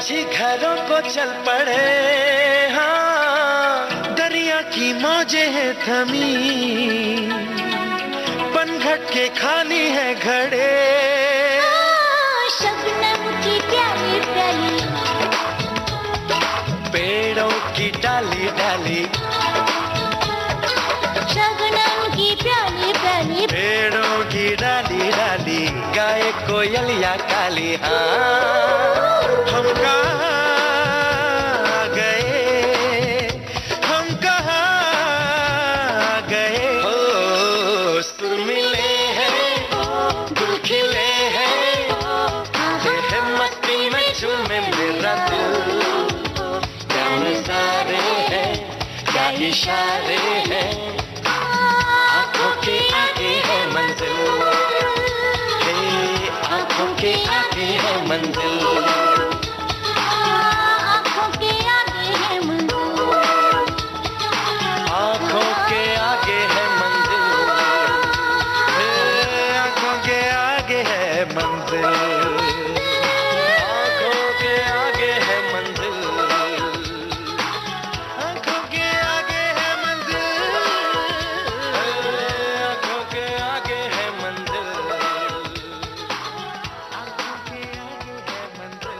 जी घरों को चल पड़े, हाँ दरिया की मौजें हैं थमी, पनघट के खाली है घड़े, शबनम की प्याली प्याली, पेड़ों की डाली डाली, शबनम की प्याली प्याली, पेड़ों की डाली डाली, गाए कोयलिया काली। हाँ हम कहाँ गए, हम कहाँ गए, हो सुर मिले हैं, दिल खिले हैं, तेरे मस्ती में झूमे मेरा दिल, क्या नज़ारे हैं, क्या इशारे हैं, आँखों के आगे है मंजिल, हे आँखों के आगे है मंजिल, आँखों के आगे है मंजिल, आँखों के आगे है मंजिल, हे आँखों के आगे है मंजिल, आँखों के आगे है मंजिल, आँखों के आगे है मंजिल, आँखों के आगे है मंजिल, आँखों के आगे है मंजिल।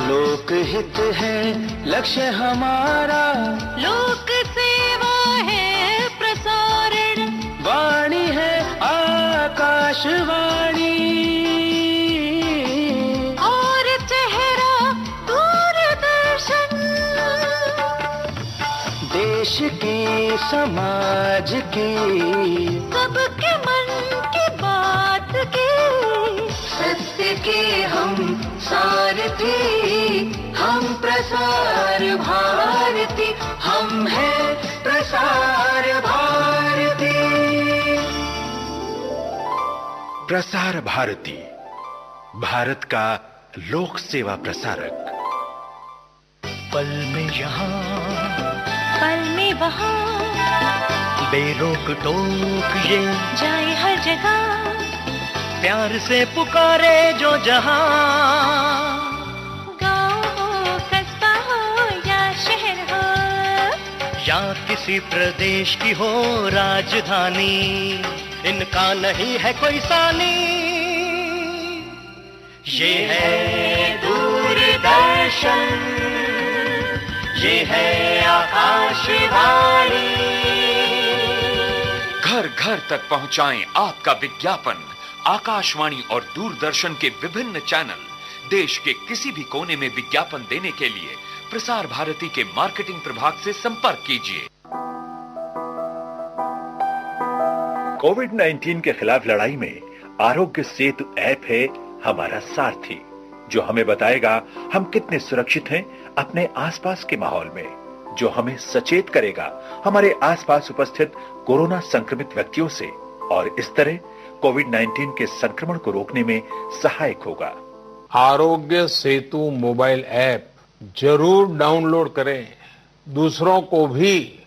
लोकहित है लक्ष्य हमारा, लोक सेवा है प्रसारण, वाणी है आकाशवाणी, और चेहरा दूरदर्शन, देश की समाज की, सबके मन की बात की, सत्य के हम सारथी, हम प्रसार भारती, हम हैं प्रसार भारती। प्रसार भारती, भारत का लोक सेवा प्रसारक। पल में यहाँ, पल में वहाँ, बेरोक टोक ये जाए हर जगह, प्यार से पुकारे जो जहां, गाँव हो कस्बा हो या शहर हो, या किसी प्रदेश की हो राजधानी, इनका नहीं है कोई सानी, ये है दूरदर्शन, ये है आकाशवाणी। घर घर तक पहुंचाएं आपका विज्ञापन। आकाशवाणी और दूरदर्शन के विभिन्न चैनल, देश के किसी भी कोने में विज्ञापन देने के लिए प्रसार भारती के मार्केटिंग प्रभाग से संपर्क कीजिए। कोविड-19 के खिलाफ लड़ाई में आरोग्य सेतु ऐप है हमारा सारथी, जो हमें बताएगा हम कितने सुरक्षित हैं अपने आसपास के माहौल में, जो हमें सचेत करेगा हमारे आसपास उपस्थित कोरोना संक्रमित व्यक्तियों से, और इस तरह कोविड-19 के संक्रमण को रोकने में सहायक होगा। आरोग्य सेतु मोबाइल ऐप जरूर डाउनलोड करें। दूसरों को भी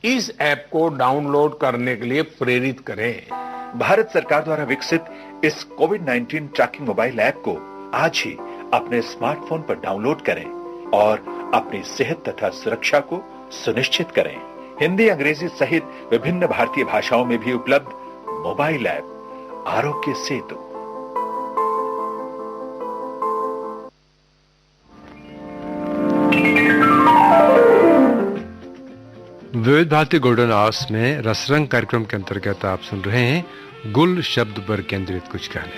इस ऐप को डाउनलोड करने के लिए प्रेरित करें। भारत सरकार द्वारा विकसित इस कोविड-19 ट्रैकिंग मोबाइल ऐप को आज ही अपने स्मार्टफोन पर डाउनलोड करें और अपनी सेहत तथा सुरक्षा को सुनिश्चित करें। हिंदी, अंग्रेजी सहित विभिन्न भारतीय भाषाओं में भी उपलब्ध मोबाइल ऐप आरोग्य सेतु। विविध भारती गोल्डन आवर्स में रसरंग कार्यक्रम के अंतर्गत आप सुन रहे हैं गुल शब्द पर केंद्रित कुछ गाने।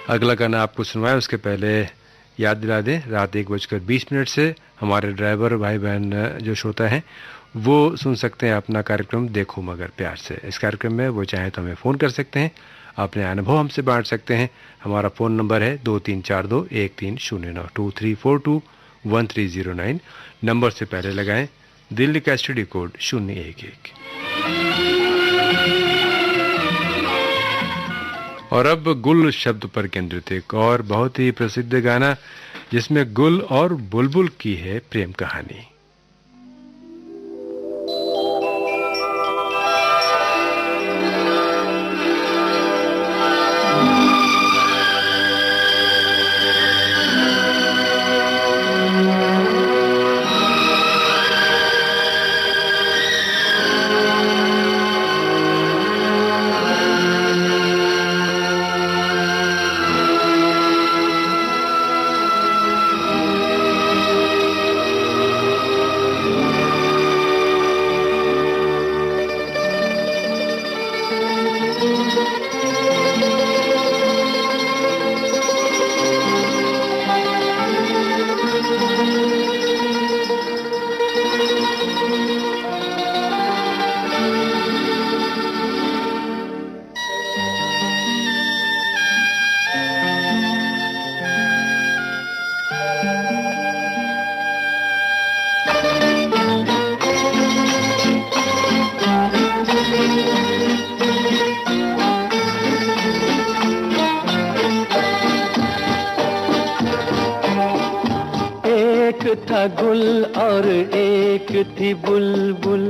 अगला गाना आपको सुनवाए उसके पहले याद दिला दें, रात 1:20 से हमारे ड्राइवर भाई बहन जो श्रोता हैं वो सुन सकते हैं अपना कार्यक्रम देखो मगर प्यार से। इस कार्यक्रम में वो चाहे तो हमें फ़ोन कर सकते हैं, अपने अनुभव हमसे बांट सकते हैं। हमारा फ़ोन नंबर है 23421309 23421309। नंबर से पहले लगाएं दिल्ली का स्टडी कोड 011। और अब गुल शब्द पर केंद्रित एक और बहुत ही प्रसिद्ध गाना जिसमें गुल और बुलबुल की है प्रेम कहानी। था गुल और एक थी बुलबुल,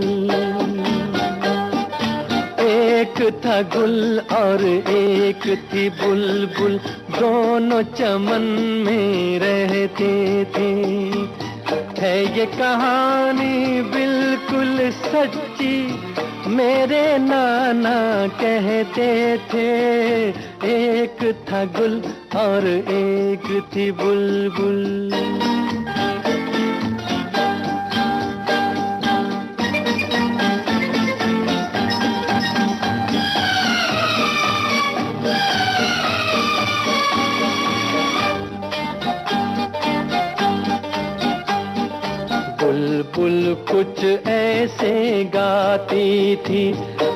एक था गुल और एक थी बुलबुल, दोनों चमन में रहते थे। है ये कहानी बिल्कुल सच्ची, मेरे नाना कहते थे। एक था गुल और एक थी बुलबुल। बुलबुल कुछ ऐसे गाती थी,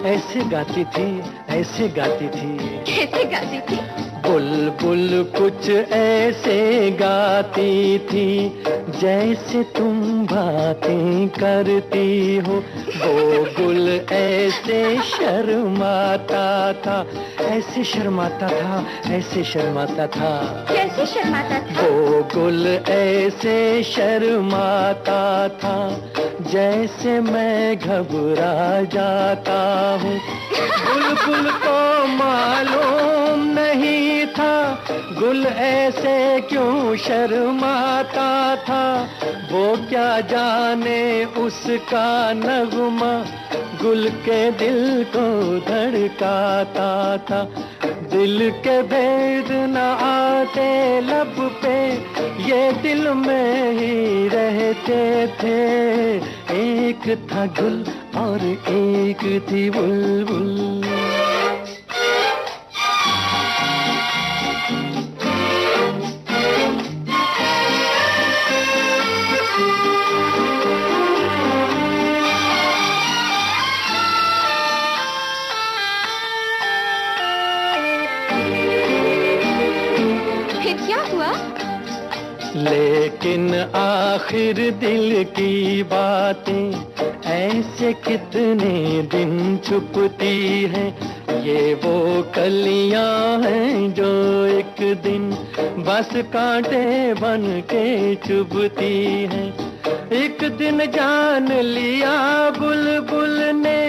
ऐसे गाती थी, ऐसे गाती थी। कैसे गाती थी? बुलबुल कुछ ऐसे गाती थी, जैसे तुम बातें करती हो। वो गुल ऐसे शर्माता था, ऐसे शर्माता था, ऐसे शर्माता था। कैसे शर्माता था? वो गुल ऐसे शर्माता था, जैसे मैं घबरा जाता हूँ। बुलबुल को मालूम नहीं था गुल ऐसे क्यों शर्माता था। वो क्या जाने उसका नगमा गुल के दिल को धड़काता था। दिल के भेद न आते लब पे, ये दिल में ही रहते थे। एक था गुल और एक थी बुलबुल। लेकिन आखिर दिल की बातें ऐसे कितने दिन छुपती हैं। ये वो कलियां हैं जो एक दिन बस कांटे बन के चुभती हैं। एक दिन जान लिया बुलबुल ने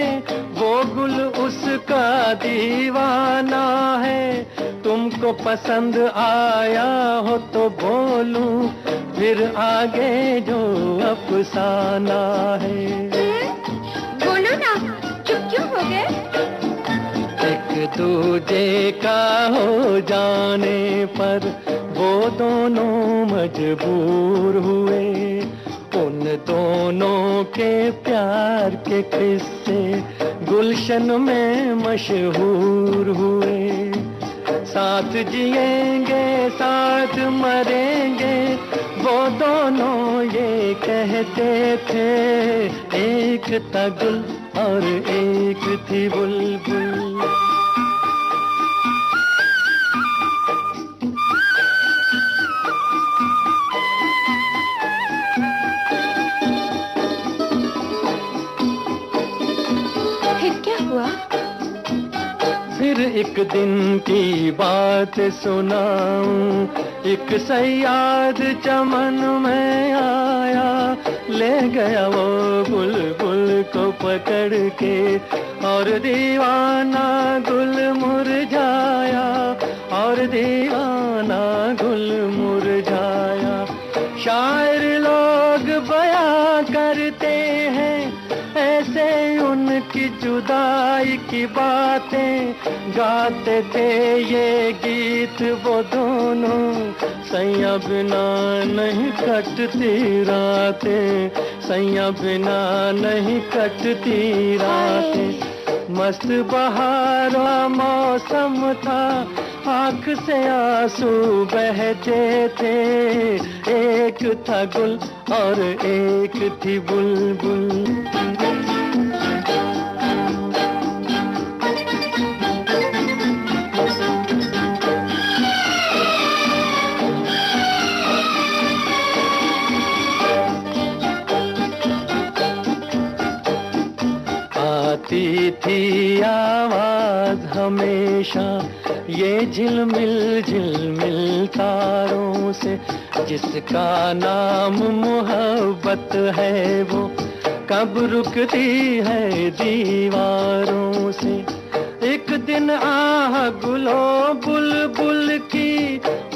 वो गुल उसका दीवाना है। तुमको पसंद आया हो तो बोलूं फिर आगे जो अफसाना है। बोलो ना, चुप क्यों हो गए? एक दूजे का हो जाने पर वो दोनों मजबूर हुए। उन दोनों के प्यार के किस्से गुलशन में मशहूर हुए। साथ जिएंगे साथ मरेंगे वो दोनों ये कहते थे। एक था गुल और एक थी बुलबुल। फिर एक दिन की बात सुनाऊं, एक सयाद चमन में आया, ले गया वो बुलबुल को पकड़ के, और दीवाना गुल मुरझाया, और दीवाना गुल मुरझाया। शायर लोग बयां करते हैं ऐसे उनकी जुदाई की बातें, गाते थे ये गीत वो दोनों, सैया बिना नहीं कटती रातें, सैया बिना नहीं कटती रातें। मस्त बहारा मौसम था, आँख से आंसू बहते थे, एक था गुल और एक थी बुलबुल। आती थी आवाज हमेशा ये झिलमिल झिलमिल तारों से, जिसका नाम मोहब्बत है वो कब रुकती है दीवारों से। एक दिन आह गुलो बुलबुल की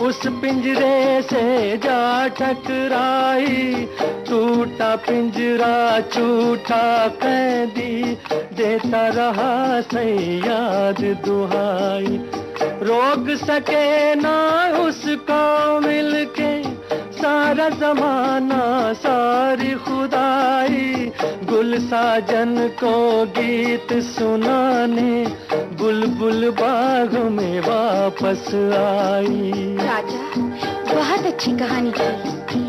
उस पिंजरे से जा टकराई, टूटा पिंजरा छूटा कैदी, देता रहा सयाद दुहाई। रोक सके ना उसको मिलके सारा जमाना सारी खुदाई, गुल साजन को गीत सुनाने बुलबुल बाग में वापस आई। राजा, बहुत अच्छी कहानी थी।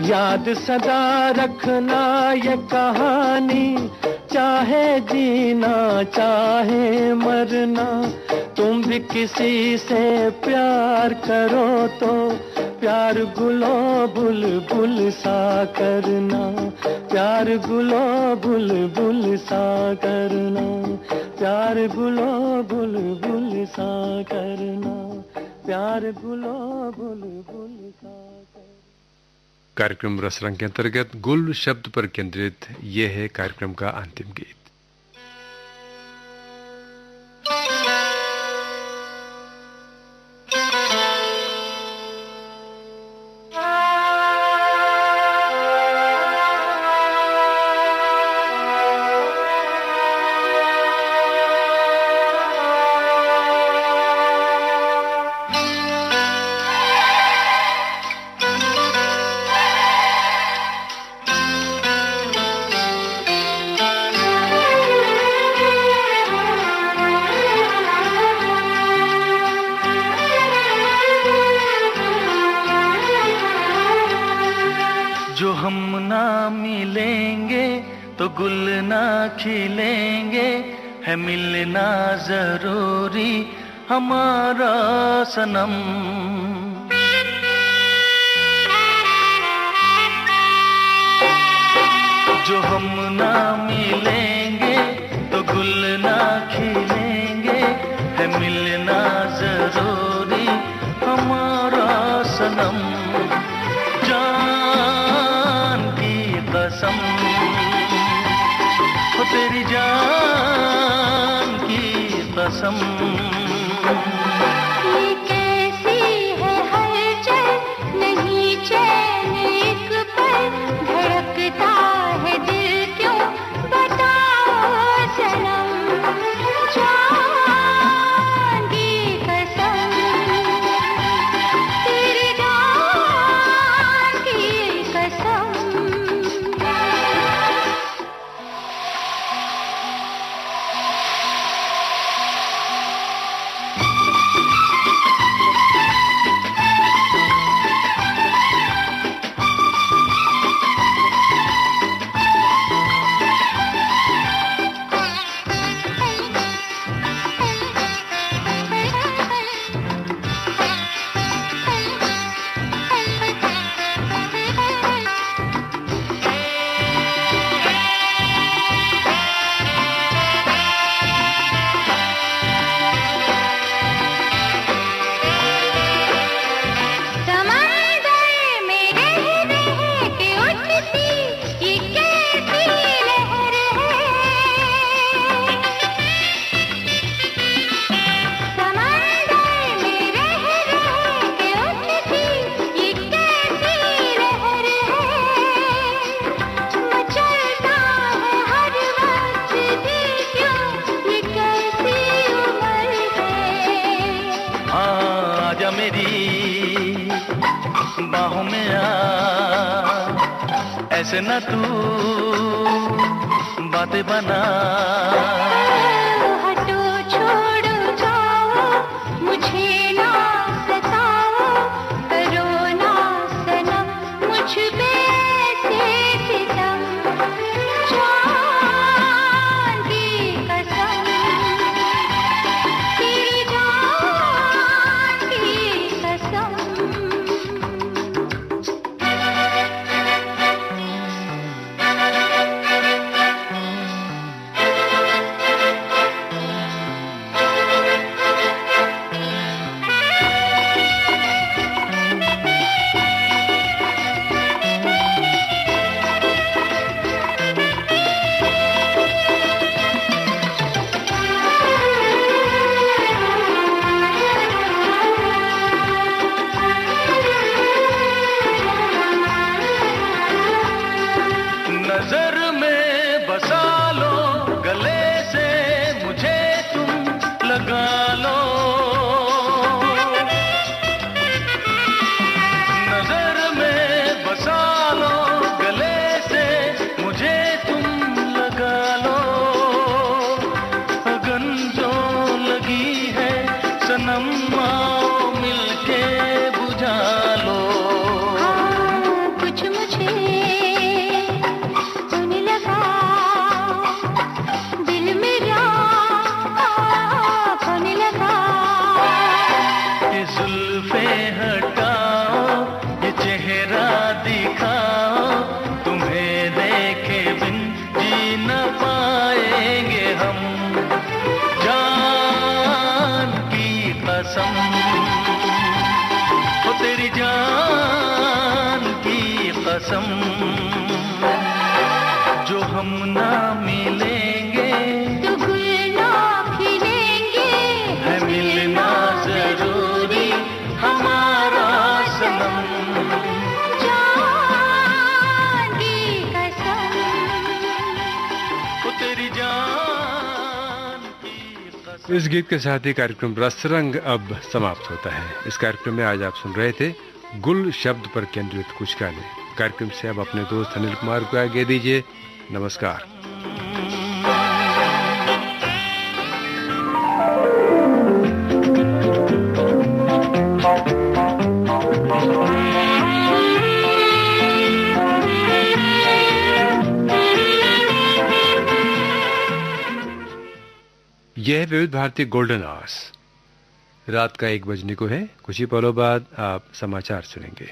याद सदा रखना ये कहानी, चाहे जीना चाहे मरना, तुम भी किसी से प्यार करो तो प्यार गुलो बुलबुल सा करना, प्यार गुलो बुलबुल सा करना, प्यार गुलो बुलबुल सा करना, प्यार गुलो बुलबुल सा करना। कार्यक्रम रसरंग के अंतर्गत गुल शब्द पर केंद्रित ये है कार्यक्रम का अंतिम गीत। तो गुल ना खिलेंगे, है मिलना जरूरी हमारा सनम। जो हम ना मिलेंगे तो गुल ना खिलेंगे, है मिलना जरूरी हमारा सनम। जान की कसम, तेरी जान की कसम। ये कैसी है हलचल, नहीं चैन एक पल, धड़कता है दिल क्यों बताओ सनम। जान की कसम, तेरी जान की कसम। बाहों में आ, ऐसे न तू बातें बना। हटो छोड़ो जाओ मुझे ना सताओ, करो ना सनम मुझ पे से सितम, जान की कसम तेरी जान की कसम। नजर में बसा लो, गले से मुझे तुम लगा लो। नजर में बसा लो, गले से मुझे तुम लगा लो। अगन जो लगी है सनम आओ मिलके बुझा लो। कुछ मुझे होने लगा, दिल मेरा होने लगा। ये जुल्फे हटाओ, ये चेहरा दिखाओ, तुम्हें देखे बिन जी न पाएंगे हम। जान की कसम, ओ तेरी जान की कसम, जो हम ना मिलेंगे तो गुल ना खिलेंगे, है मिलना जरूरी हमारा सनम। जान की कसम। ओ तेरी जान की कसम। इस गीत के साथ ही कार्यक्रम रसरंग अब समाप्त होता है। इस कार्यक्रम में आज आप सुन रहे थे गुल शब्द पर केंद्रित कुछ गाने। कार्यक्रम से अब अपने दोस्त अनिल कुमार को आगे दीजिए। नमस्कार। यह है विविध भारती गोल्डन आवर्स। रात का 1 बजने को है। कुछ ही पलों बाद आप समाचार सुनेंगे।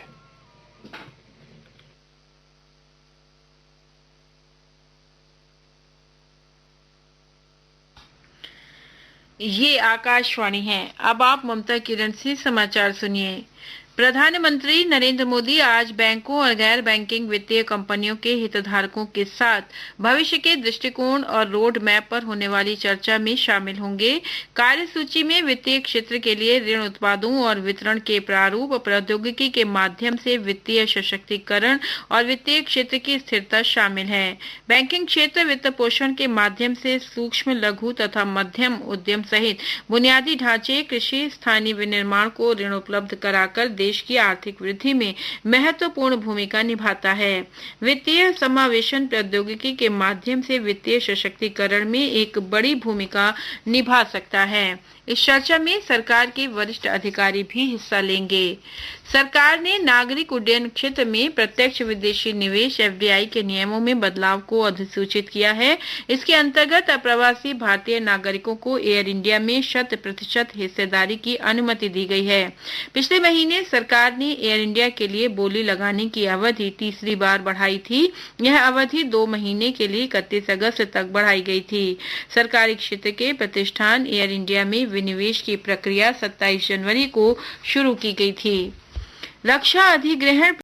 ये आकाशवाणी है। अब आप ममता किरण से समाचार सुनिए। प्रधानमंत्री नरेंद्र मोदी आज बैंकों और गैर बैंकिंग वित्तीय कंपनियों के हितधारकों के साथ भविष्य के दृष्टिकोण और रोड मैप पर होने वाली चर्चा में शामिल होंगे। कार्यसूची में वित्तीय क्षेत्र के लिए ऋण उत्पादों और वितरण के प्रारूप, प्रौद्योगिकी के माध्यम से वित्तीय सशक्तिकरण और वित्तीय क्षेत्र की स्थिरता शामिल है। बैंकिंग क्षेत्र वित्त पोषण के माध्यम से सूक्ष्म, लघु तथा मध्यम उद्यम सहित बुनियादी ढांचे, कृषि, स्थानीय विनिर्माण को ऋण उपलब्ध कराकर देश की आर्थिक वृद्धि में महत्वपूर्ण भूमिका निभाता है। वित्तीय समावेशन प्रौद्योगिकी के माध्यम से वित्तीय सशक्तिकरण में एक बड़ी भूमिका निभा सकता है। इस चर्चा में सरकार के वरिष्ठ अधिकारी भी हिस्सा लेंगे। सरकार ने नागरिक उड्डयन क्षेत्र में प्रत्यक्ष विदेशी निवेश (FDI) के नियमों में बदलाव को अधिसूचित किया है। इसके अंतर्गत अप्रवासी भारतीय नागरिकों को एयर इंडिया में 100% हिस्सेदारी की अनुमति दी गई है। पिछले महीने सरकार ने एयर इंडिया के लिए बोली लगाने की अवधि तीसरी बार बढ़ाई थी। यह अवधि 2 महीने के लिए 31 अगस्त तक बढ़ाई गई थी। सरकारी क्षेत्र के प्रतिष्ठान एयर इंडिया में विनिवेश की प्रक्रिया 27 जनवरी को शुरू की गई थी। रक्षा अधिग्रहण